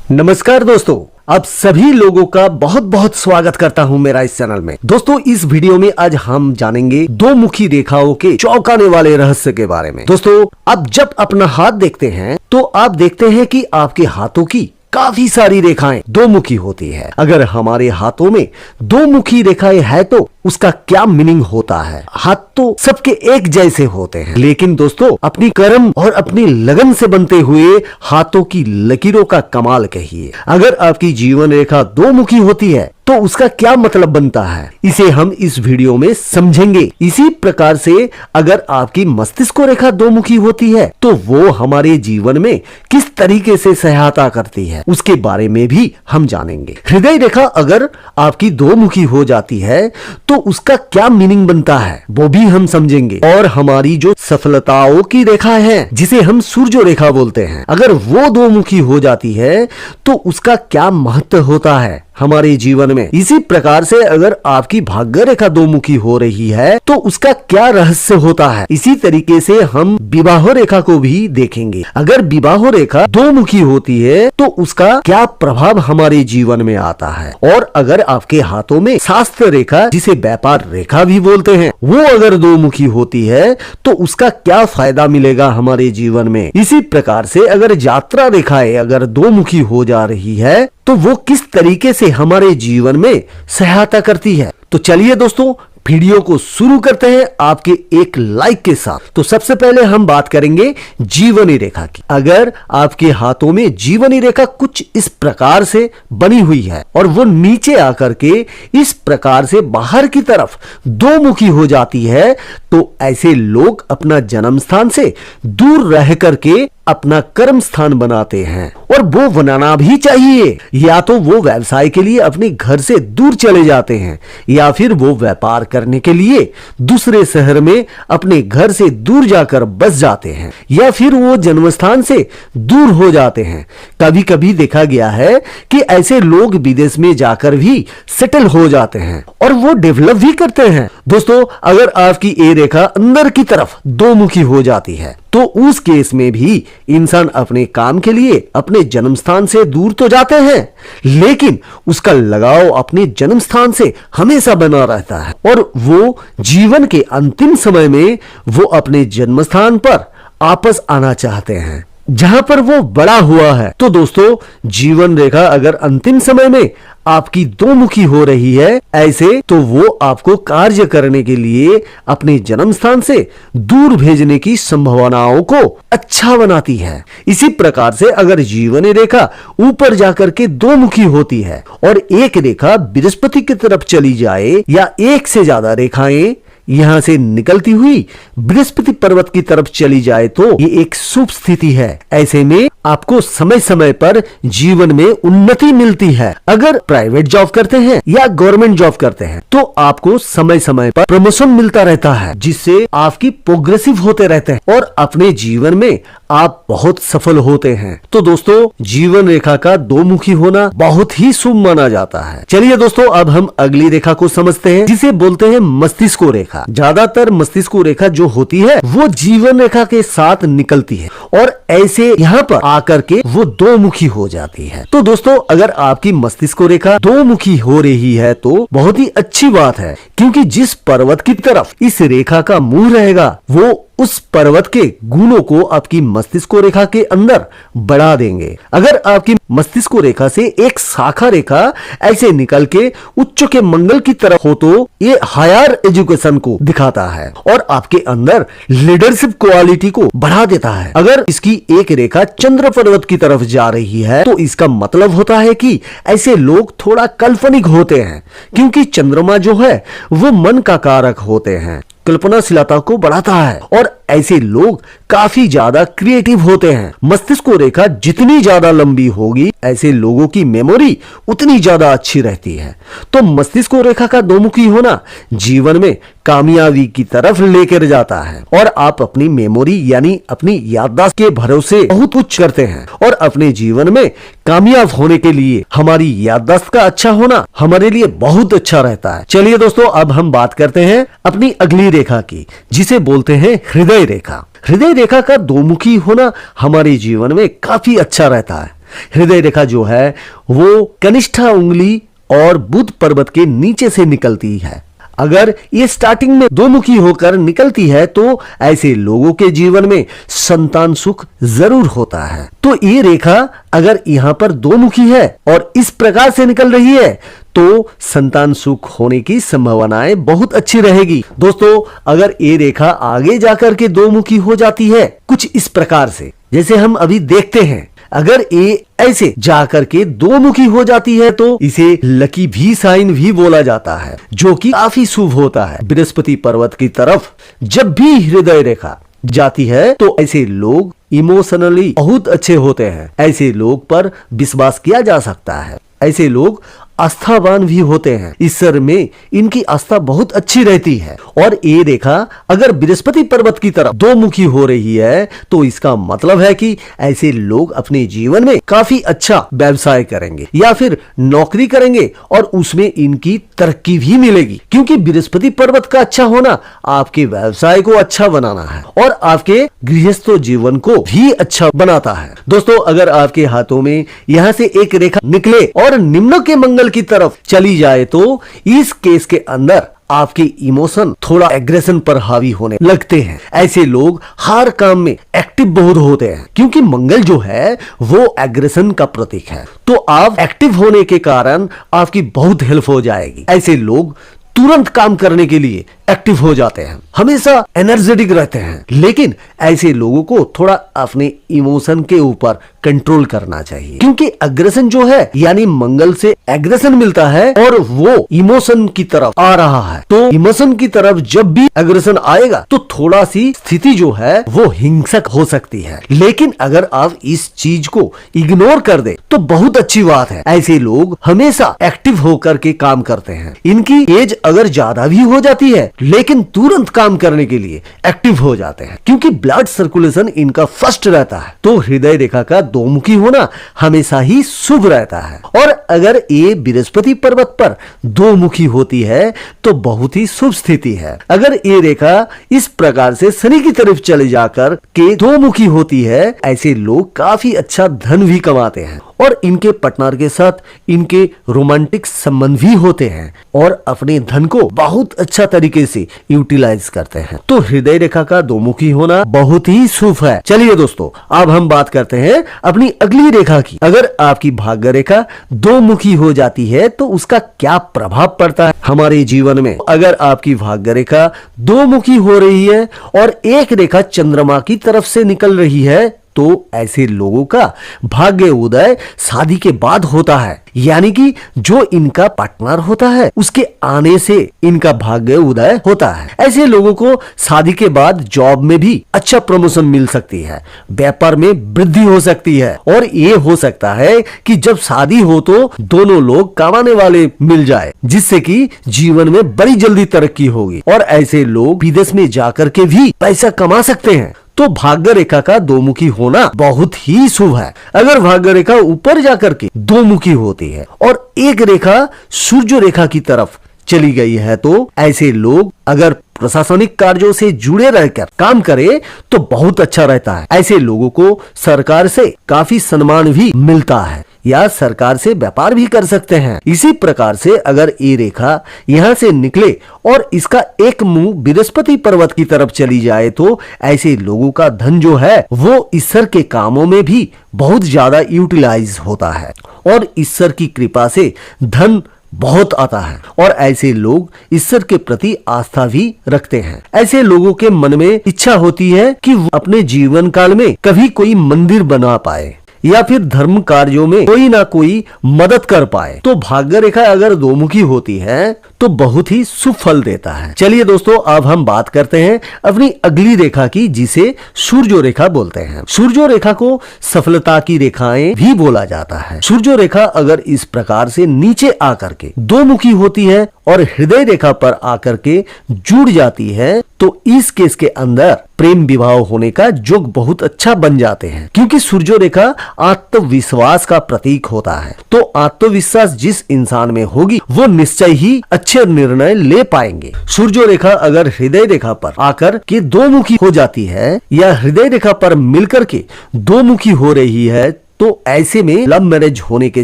नमस्कार दोस्तों, आप सभी लोगों का बहुत बहुत स्वागत करता हूं मेरा इस चैनल में। दोस्तों, इस वीडियो में आज हम जानेंगे दो मुखी रेखाओं के चौंकाने वाले रहस्य के बारे में। दोस्तों, आप जब अपना हाथ देखते हैं तो आप देखते हैं कि आपके हाथों की काफी सारी रेखाएं दो मुखी होती है। अगर हमारे हाथों में दो मुखी रेखाएं है तो उसका क्या मीनिंग होता है? हाथ तो सबके एक जैसे होते हैं, लेकिन दोस्तों अपनी कर्म और अपनी लगन से बनते हुए हाथों की लकीरों का कमाल कहिए। अगर आपकी जीवन रेखा दो मुखी होती है तो उसका क्या मतलब बनता है, इसे हम इस वीडियो में समझेंगे। इसी प्रकार से अगर आपकी मस्तिष्क रेखा दो मुखी होती है तो वो हमारे जीवन में किस तरीके से सहायता करती है उसके बारे में भी हम जानेंगे। हृदय रेखा अगर आपकी दो मुखी हो जाती है तो उसका क्या मीनिंग बनता है वो भी हम समझेंगे। और हमारी जो सफलताओं की रेखा है जिसे हम सूर्य रेखा बोलते हैं, अगर वो दो मुखी हो जाती है तो उसका क्या महत्व होता है हमारे जीवन में। इसी प्रकार से अगर आपकी भाग्य रेखा दो मुखी हो रही है तो उसका क्या रहस्य होता है। इसी तरीके से हम विवाह रेखा को भी देखेंगे। अगर विवाह रेखा दो मुखी होती है तो उसका क्या प्रभाव हमारे जीवन में आता है। और अगर आपके हाथों में शास्त्र रेखा जिसे व्यापार रेखा भी बोलते हैं वो अगर दो मुखी होती है तो उसका क्या फायदा मिलेगा हमारे जीवन में। इसी प्रकार से अगर यात्रा रेखाएं अगर दो मुखी हो जा रही है तो वो किस तरीके से हमारे जीवन में सहायता करती है। तो चलिए दोस्तों, वीडियो को शुरू करते हैं आपके एक लाइक के साथ। तो सबसे पहले हम बात करेंगे जीवनी रेखा की। अगर आपके हाथों में जीवनी रेखा कुछ इस प्रकार से बनी हुई है और वो नीचे आकर के इस प्रकार से बाहर की तरफ दो मुखी हो जाती है तो ऐसे लोग अपना जन्म स्थान से दूर रह करके अपना कर्म स्थान बनाते हैं। और वो बनाना भी चाहिए। या तो वो व्यवसाय के लिए अपने घर से दूर चले जाते हैं या फिर वो व्यापार करने के लिए दूसरे शहर में अपने घर से दूर जाकर बस जाते हैं या फिर वो जन्म स्थान से दूर हो जाते हैं। कभी कभी देखा गया है कि ऐसे लोग विदेश में जाकर भी सेटल हो जाते हैं और वो डेवलप भी करते हैं। दोस्तों, अगर आपकी ये रेखा अंदर की तरफ दो मुखी हो जाती है तो उस केस में भी इंसान अपने काम के लिए अपने जन्म स्थान से दूर तो जाते हैं लेकिन उसका लगाव अपने जन्म स्थान से हमेशा बना रहता है और वो जीवन के अंतिम समय में वो अपने जन्म स्थान पर वापस आना चाहते हैं जहां पर वो बड़ा हुआ है। तो दोस्तों, जीवन रेखा अगर अंतिम समय में आपकी दो मुखी हो रही है ऐसे तो वो आपको कार्य करने के लिए अपने जन्म स्थान से दूर भेजने की संभावनाओं को अच्छा बनाती है। इसी प्रकार से अगर जीवन रेखा ऊपर जाकर के दो मुखी होती है और एक रेखा बृहस्पति की तरफ चली जाए या एक से ज्यादा रेखाएं यहां से निकलती हुई बृहस्पति पर्वत की तरफ चली जाए तो ये एक शुभ स्थिति है। ऐसे में आपको समय समय पर जीवन में उन्नति मिलती है। अगर प्राइवेट जॉब करते हैं या गवर्नमेंट जॉब करते हैं तो आपको समय समय पर प्रमोशन मिलता रहता है जिससे आपकी प्रोग्रेसिव होते रहते हैं और अपने जीवन में आप बहुत सफल होते हैं। तो दोस्तों, जीवन रेखा का दो मुखी होना बहुत ही शुभ माना जाता है। चलिए दोस्तों, अब हम अगली रेखा को समझते हैं जिसे बोलते हैं मस्तिष्क रेखा। ज्यादातर मस्तिष्क रेखा जो होती है वो जीवन रेखा के साथ निकलती है और ऐसे यहाँ पर आकर के वो दो मुखी हो जाती है। तो दोस्तों, अगर आपकी मस्तिष्क रेखा दो मुखी हो रही है तो बहुत ही अच्छी बात है, क्योंकि जिस पर्वत की तरफ इस रेखा का मुंह रहेगा वो उस पर्वत के गुणों को आपकी मस्तिष्क रेखा के अंदर बढ़ा देंगे। अगर आपकी मस्तिष्क रेखा से एक शाखा रेखा ऐसे निकल के उच्च के मंगल की तरफ हो तो ये हायर एजुकेशन को दिखाता है और आपके अंदर लीडरशिप क्वालिटी को बढ़ा देता है। अगर इसकी एक रेखा चंद्र पर्वत की तरफ जा रही है तो इसका मतलब होता है कि ऐसे लोग थोड़ा काल्पनिक होते हैं, क्योंकि चंद्रमा जो है वो मन का कारक होते हैं, कल्पनाशीलता को बढ़ाता है और ऐसे लोग काफी ज्यादा क्रिएटिव होते हैं। मस्तिष्क रेखा जितनी ज्यादा लंबी होगी ऐसे लोगों की मेमोरी उतनी ज्यादा अच्छी रहती है। तो मस्तिष्क रेखा का दोमुखी होना जीवन में कामयाबी की तरफ लेकर जाता है और आप अपनी मेमोरी यानी अपनी याददाश्त के भरोसे बहुत कुछ करते हैं और अपने जीवन में कामयाब होने के लिए हमारी याददाश्त का अच्छा होना हमारे लिए बहुत अच्छा रहता है। चलिए दोस्तों, अब हम बात करते हैं अपनी अगली रेखा की जिसे बोलते हैं हृदय रेखा। हृदय रेखा का दोमुखी होना हमारे जीवन में काफी अच्छा रहता है। हृदय रेखा जो है वो कनिष्ठा उंगली और बुध पर्वत के नीचे से निकलती है। अगर ये स्टार्टिंग में दो मुखी होकर निकलती है तो ऐसे लोगों के जीवन में संतान सुख जरूर होता है। तो ये रेखा अगर यहाँ पर दो मुखी है और इस प्रकार से निकल रही है तो संतान सुख होने की संभावनाएं बहुत अच्छी रहेगी। दोस्तों, अगर ये रेखा आगे जाकर के दो मुखी हो जाती है कुछ इस प्रकार से, जैसे हम अभी देखते हैं, अगर ये ऐसे जाकर के दो मुखी हो जाती है तो इसे लकी भी साइन भी बोला जाता है, जो कि काफी शुभ होता है। बृहस्पति पर्वत की तरफ जब भी हृदय रेखा जाती है तो ऐसे लोग इमोशनली बहुत अच्छे होते हैं। ऐसे लोग पर विश्वास किया जा सकता है। ऐसे लोग आस्थावान भी होते हैं। ईश्वर में इनकी आस्था बहुत अच्छी रहती है। और ये रेखा अगर बृहस्पति पर्वत की तरफ दो मुखी हो रही है तो इसका मतलब है कि ऐसे लोग अपने जीवन में काफी अच्छा व्यवसाय करेंगे या फिर नौकरी करेंगे और उसमें इनकी तरक्की भी मिलेगी, क्योंकि बृहस्पति पर्वत का अच्छा होना आपके व्यवसाय को अच्छा बनाना है और आपके गृहस्थ जीवन को भी अच्छा बनाता है। दोस्तों, अगर आपके हाथों में यहाँ से एक रेखा निकले और निम्न के मंगल की तरफ चली जाए तो इस केस के अंदर आपके इमोशन थोड़ा एग्रेशन पर हावी होने लगते हैं। ऐसे लोग हर काम में एक्टिव बहुत होते हैं, क्योंकि मंगल जो है वो एग्रेशन का प्रतीक है। तो आप एक्टिव होने के कारण आपकी बहुत हेल्प हो जाएगी। ऐसे लोग तुरंत काम करने के लिए एक्टिव हो जाते हैं, हमेशा एनर्जेटिक रहते हैं। लेकिन ऐसे लोगों को थोड़ा अपने इमोशन के ऊपर कंट्रोल करना चाहिए, क्योंकि अग्रेशन जो है यानी मंगल से एग्रेशन मिलता है और वो इमोशन की तरफ आ रहा है। तो इमोशन की तरफ जब भी एग्रेशन आएगा तो थोड़ा सी स्थिति जो है वो हिंसक हो सकती है। लेकिन अगर आप इस चीज को इग्नोर कर दे तो बहुत अच्छी बात है। ऐसे लोग हमेशा एक्टिव होकर के काम करते हैं। इनकी एज अगर ज्यादा भी हो जाती है लेकिन तुरंत काम करने के लिए एक्टिव हो जाते हैं, क्योंकि ब्लड सर्कुलेशन इनका फर्स्ट रहता है। तो हृदय रेखा का दो मुखी होना हमेशा ही शुभ रहता है। और अगर ये बृहस्पति पर्वत पर दो मुखी होती है तो बहुत ही शुभ स्थिति है। अगर ये रेखा इस प्रकार से शनि की तरफ चले जाकर के दो मुखी होती है, ऐसे लोग काफी अच्छा धन भी कमाते हैं और इनके पार्टनर के साथ इनके रोमांटिक संबंध भी होते हैं और अपने धन को बहुत अच्छा तरीके से यूटिलाइज करते हैं। तो हृदय रेखा का दो मुखी होना बहुत ही शुभ है। चलिए दोस्तों, अब हम बात करते हैं अपनी अगली रेखा की। अगर आपकी भाग्य रेखा दो मुखी हो जाती है तो उसका क्या प्रभाव पड़ता है हमारे जीवन में। अगर आपकी भाग्य रेखा दो मुखी हो रही है और एक रेखा चंद्रमा की तरफ से निकल रही है तो ऐसे लोगों का भाग्य उदय शादी के बाद होता है, यानी कि जो इनका पार्टनर होता है उसके आने से इनका भाग्य उदय होता है। ऐसे लोगों को शादी के बाद जॉब में भी अच्छा प्रमोशन मिल सकती है, व्यापार में वृद्धि हो सकती है और ये हो सकता है कि जब शादी हो तो दोनों लोग कमाने वाले मिल जाए, जिससे कि जीवन में बड़ी जल्दी तरक्की होगी और ऐसे लोग विदेश में जाकर के भी पैसा कमा सकते हैं। तो भाग्य रेखा का दो मुखी होना बहुत ही शुभ है। अगर भाग्य रेखा ऊपर जाकर के दो मुखी होती है और एक रेखा सूर्य रेखा की तरफ चली गई है तो ऐसे लोग अगर प्रशासनिक कार्यों से जुड़े रहकर काम करे तो बहुत अच्छा रहता है। ऐसे लोगों को सरकार से काफी सम्मान भी मिलता है या सरकार से व्यापार भी कर सकते हैं। इसी प्रकार से अगर ये रेखा यहाँ से निकले और इसका एक मुंह बृहस्पति पर्वत की तरफ चली जाए तो ऐसे लोगों का धन जो है वो ईश्वर के कामों में भी बहुत ज्यादा यूटिलाइज होता है और ईश्वर की कृपा से धन बहुत आता है और ऐसे लोग ईश्वर के प्रति आस्था भी रखते हैं। ऐसे लोगों के मन में इच्छा होती है कि वो अपने जीवन काल में कभी कोई मंदिर बना पाए या फिर धर्म कार्यों में कोई ना कोई मदद कर पाए। तो भाग्य रेखा अगर दो मुखी होती है तो बहुत ही शुभ फल देता है। चलिए दोस्तों, अब हम बात करते हैं अपनी अगली रेखा की, जिसे सूर्य रेखा बोलते हैं। सूर्य रेखा को सफलता की रेखाएं भी बोला जाता है। सूर्य रेखा अगर इस प्रकार से नीचे आकर के दो मुखी होती है और हृदय रेखा पर आकर के जुड़ जाती है तो इस केस के अंदर प्रेम विवाह होने का योग बहुत अच्छा बन जाते हैं, क्योंकि सूर्य रेखा आत्मविश्वास का प्रतीक होता है। तो आत्मविश्वास जिस इंसान में होगी वो निश्चय ही अच्छे निर्णय ले पाएंगे। सूर्य रेखा अगर हृदय रेखा पर आकर के दो मुखी हो जाती है या हृदय रेखा पर मिलकर के दो मुखी हो रही है तो ऐसे में लव मैरिज होने के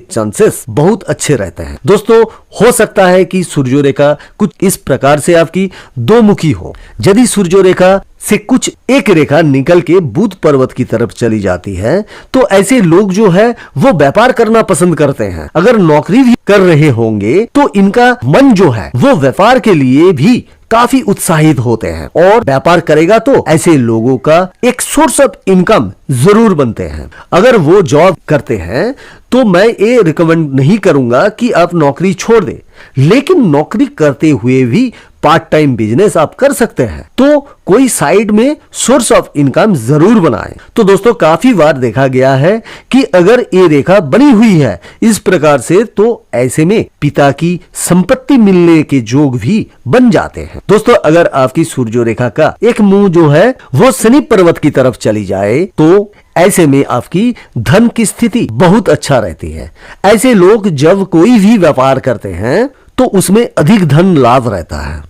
चांसेस बहुत अच्छे रहते हैं। दोस्तों, हो सकता है कि सूर्य रेखा कुछ इस प्रकार से आपकी दो मुखी हो। यदि सूर्य रेखा से कुछ एक रेखा निकल के बुध पर्वत की तरफ चली जाती है तो ऐसे लोग जो है वो व्यापार करना पसंद करते हैं। अगर नौकरी भी कर रहे होंगे तो इनका मन जो है वो व्यापार के लिए भी काफी उत्साहित होते हैं, और व्यापार करेगा तो ऐसे लोगों का एक सोर्स ऑफ इनकम जरूर बनते हैं। अगर वो जॉब करते हैं तो मैं ये रिकमेंड नहीं करूंगा कि आप नौकरी छोड़ दें, लेकिन नौकरी करते हुए भी पार्ट टाइम बिजनेस आप कर सकते हैं, तो कोई साइड में सोर्स ऑफ इनकम जरूर बनाएं। तो दोस्तों, काफी बार देखा गया है कि अगर ये रेखा बनी हुई है इस प्रकार से तो ऐसे में पिता की संपत्ति मिलने के योग भी बन जाते हैं। दोस्तों, अगर आपकी सूर्य रेखा का एक मुंह जो है वो शनि पर्वत की तरफ चली जाए तो ऐसे में आपकी धन की स्थिति बहुत अच्छा रहती है। ऐसे लोग जब कोई भी व्यापार करते हैं तो उसमें अधिक धन लाभ रहता है,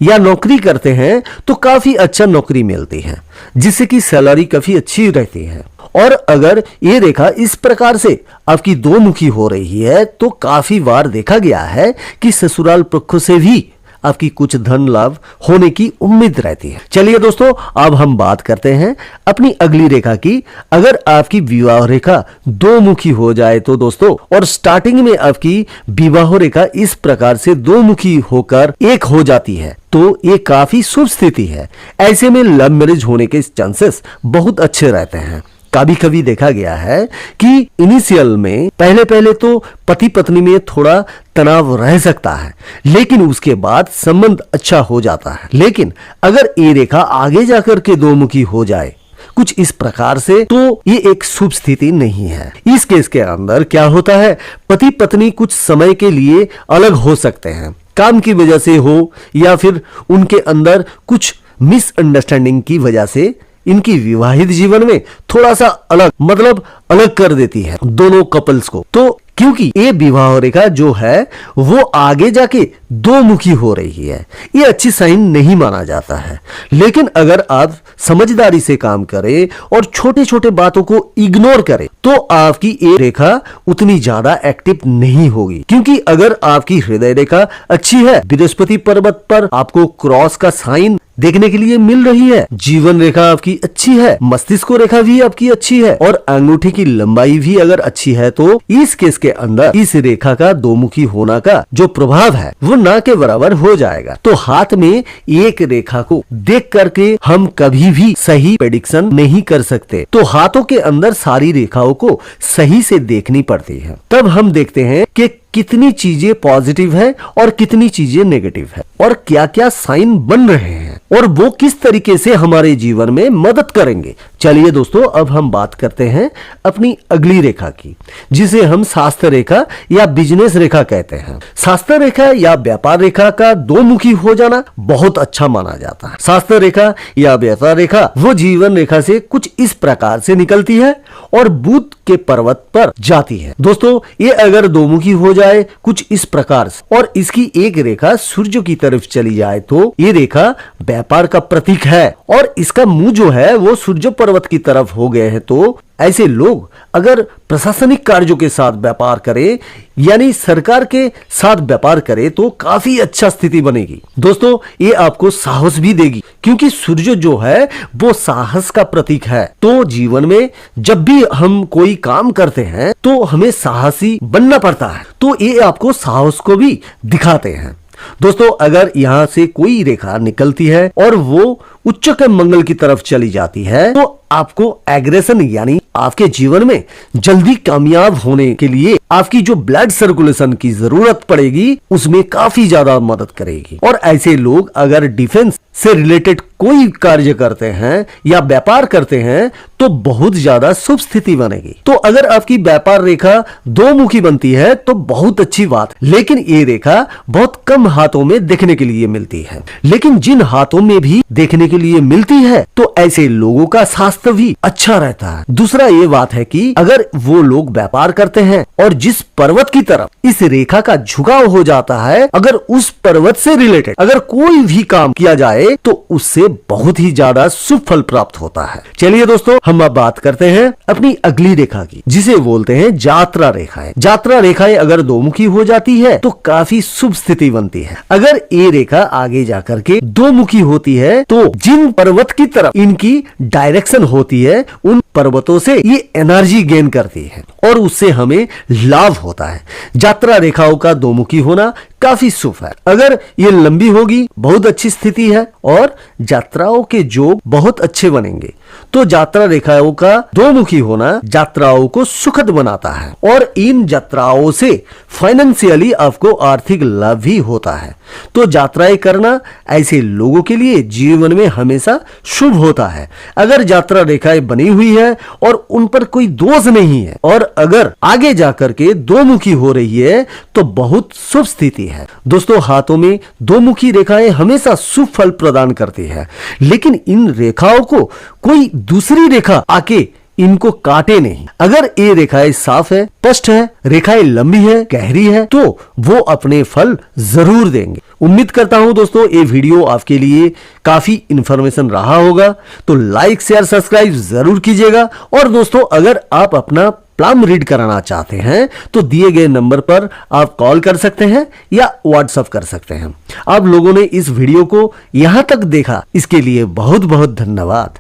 या नौकरी करते हैं तो काफी अच्छा नौकरी मिलती है जिससे कि सैलरी काफी अच्छी रहती है। और अगर ये रेखा इस प्रकार से आपकी दो मुखी हो रही है तो काफी बार देखा गया है कि ससुराल पक्ष से भी आपकी कुछ धन लाभ होने की उम्मीद रहती है। चलिए दोस्तों, अब हम बात करते हैं अपनी अगली रेखा की। अगर आपकी विवाह रेखा दो मुखी हो जाए तो दोस्तों, और स्टार्टिंग में आपकी विवाह रेखा इस प्रकार से दो मुखी होकर एक हो जाती है तो ये काफी शुभ स्थिति है। ऐसे में लव मैरिज होने के चांसेस बहुत अच्छे रहते हैं। कभी कभी देखा गया है कि इनिशियल में पहले तो पति पत्नी में थोड़ा तनाव रह सकता है, लेकिन उसके बाद संबंध अच्छा हो जाता है। लेकिन अगर ये रेखा आगे जाकर के दो मुखी हो जाए कुछ इस प्रकार से तो ये एक शुभ स्थिति नहीं है। इस केस के अंदर क्या होता है, पति पत्नी कुछ समय के लिए अलग हो सकते हैं, काम की वजह से हो या फिर उनके अंदर कुछ मिसअंडरस्टैंडिंग की वजह से इनकी विवाहित जीवन में थोड़ा सा अलग कर देती है दोनों कपल्स को। तो क्योंकि ये विवाह रेखा जो है वो आगे जाके दो मुखी हो रही है, ये अच्छी साइन नहीं माना जाता है। लेकिन अगर आप समझदारी से काम करें और छोटे छोटे बातों को इग्नोर करें तो आपकी ये रेखा उतनी ज्यादा एक्टिव नहीं होगी। क्योंकि अगर आपकी हृदय रेखा अच्छी है, बृहस्पति पर्वत पर आपको क्रॉस का साइन देखने के लिए मिल रही है, जीवन रेखा आपकी अच्छी है, मस्तिष्क रेखा भी आपकी अच्छी है और अंगूठे की लंबाई भी अगर अच्छी है तो इस केस के अंदर इस रेखा का दो मुखी होना का जो प्रभाव है वो ना के बराबर हो जाएगा। तो हाथ में एक रेखा को देख करके हम कभी भी सही प्रेडिक्शन नहीं कर सकते, तो हाथों के अंदर सारी रेखाओं को सही से देखनी पड़ती है। तब हम देखते हैं कि कितनी चीजें पॉजिटिव है और कितनी चीजें नेगेटिव है और क्या क्या साइन बन रहे हैं और वो किस तरीके से हमारे जीवन में मदद करेंगे। चलिए दोस्तों, अब हम बात करते हैं अपनी अगली रेखा की, जिसे हम शास्त्र रेखा या बिजनेस रेखा कहते हैं। शास्त्र रेखा या व्यापार रेखा का दो मुखी हो जाना बहुत अच्छा माना जाता है। शास्त्र रेखा या व्यापार रेखा वो जीवन रेखा से कुछ इस प्रकार से निकलती है और बुध के पर्वत पर जाती है। दोस्तों, ये अगर दो मुखी हो जाए कुछ इस प्रकार से और इसकी एक रेखा सूर्य की तरफ चली जाए तो ये रेखा व्यापार का प्रतीक है और इसका मुंह जो है वो सूर्य पर्वत की तरफ हो गए हैं। तो ऐसे लोग अगर प्रशासनिक कार्यों के साथ व्यापार करें यानी सरकार के साथ व्यापार करें तो काफी अच्छा स्थिति बनेगी। दोस्तों, ये आपको साहस भी देगी क्योंकि सूर्य जो है वो साहस का प्रतीक है। तो जीवन में जब भी हम कोई काम करते हैं तो हमें साहसी बनना पड़ता है, तो ये आपको साहस को भी दिखाते हैं। दोस्तों, अगर यहाँ से कोई रेखा निकलती है और वो उच्च के मंगल की तरफ चली जाती है तो आपको एग्रेशन यानी आपके जीवन में जल्दी कामयाब होने के लिए आपकी जो ब्लड सर्कुलेशन की जरूरत पड़ेगी उसमें काफी ज्यादा मदद करेगी। और ऐसे लोग अगर डिफेंस से रिलेटेड कोई कार्य करते हैं या व्यापार करते हैं तो बहुत ज्यादा शुभ स्थिति बनेगी। तो अगर आपकी व्यापार रेखा दो मुखी बनती है तो बहुत अच्छी बात, लेकिन ये रेखा बहुत कम हाथों में देखने के लिए मिलती है। लेकिन जिन हाथों में भी देखने के लिए मिलती है तो ऐसे लोगों का स्वास्थ्य भी अच्छा रहता है। दूसरा ये बात है कि अगर वो लोग व्यापार करते हैं और जिस पर्वत की तरफ इस रेखा का झुकाव हो जाता है, अगर उस पर्वत से रिलेटेड अगर कोई भी काम किया जाए जाए तो उससे बहुत ही ज्यादा शुभ फल प्राप्त होता है। चलिए दोस्तों, हम अब बात करते हैं अपनी अगली रेखा की, जिसे बोलते हैं यात्रा रेखाएं। यात्रा रेखाएं अगर दो मुखी हो जाती है तो काफी शुभ स्थिति बनती है। अगर ये रेखा आगे जाकर के दो मुखी होती है तो जिन पर्वत की तरफ इनकी डायरेक्शन होती है उन पर्वतों से ये एनर्जी गेन करती है और उससे हमें लाभ होता है। यात्रा रेखाओं का दो मुखी होना काफी शुभ है। अगर ये लंबी होगी, बहुत अच्छी स्थिति है और यात्राओं के योग बहुत अच्छे बनेंगे। तो यात्रा रेखाओं का दो मुखी होना यात्राओं को सुखद बनाता है और इन यात्राओं से फाइनेंशियली आपको आर्थिक लाभ भी होता है। तो यात्राएं करना ऐसे लोगों के लिए जीवन में हमेशा शुभ होता है। अगर यात्रा रेखाएं बनी हुई है और उन पर कोई दोष नहीं है और अगर आगे जाकर के दो मुखी हो रही है तो बहुत शुभ स्थिति है। दोस्तों, हाथों में दो मुखी रेखाएं हमेशा शुभ फल प्रदान करती है, लेकिन इन रेखाओं को कोई दूसरी रेखा आके इनको काटे नहीं। अगर ये रेखाएं साफ है, स्पष्ट है, रेखाएं लंबी है, गहरी है, तो वो अपने फल जरूर देंगे। उम्मीद करता हूं दोस्तों ये वीडियो आपके लिए काफी इंफॉर्मेशन रहा होगा। तो लाइक, शेयर, सब्सक्राइब जरूर कीजिएगा। और दोस्तों, अगर आप अपना प्लम रीड कराना चाहते हैं तो दिए गए नंबर पर आप कॉल कर सकते हैं या व्हाट्सएप कर सकते हैं। आप लोगों ने इस वीडियो को यहां तक देखा, इसके लिए बहुत बहुत धन्यवाद।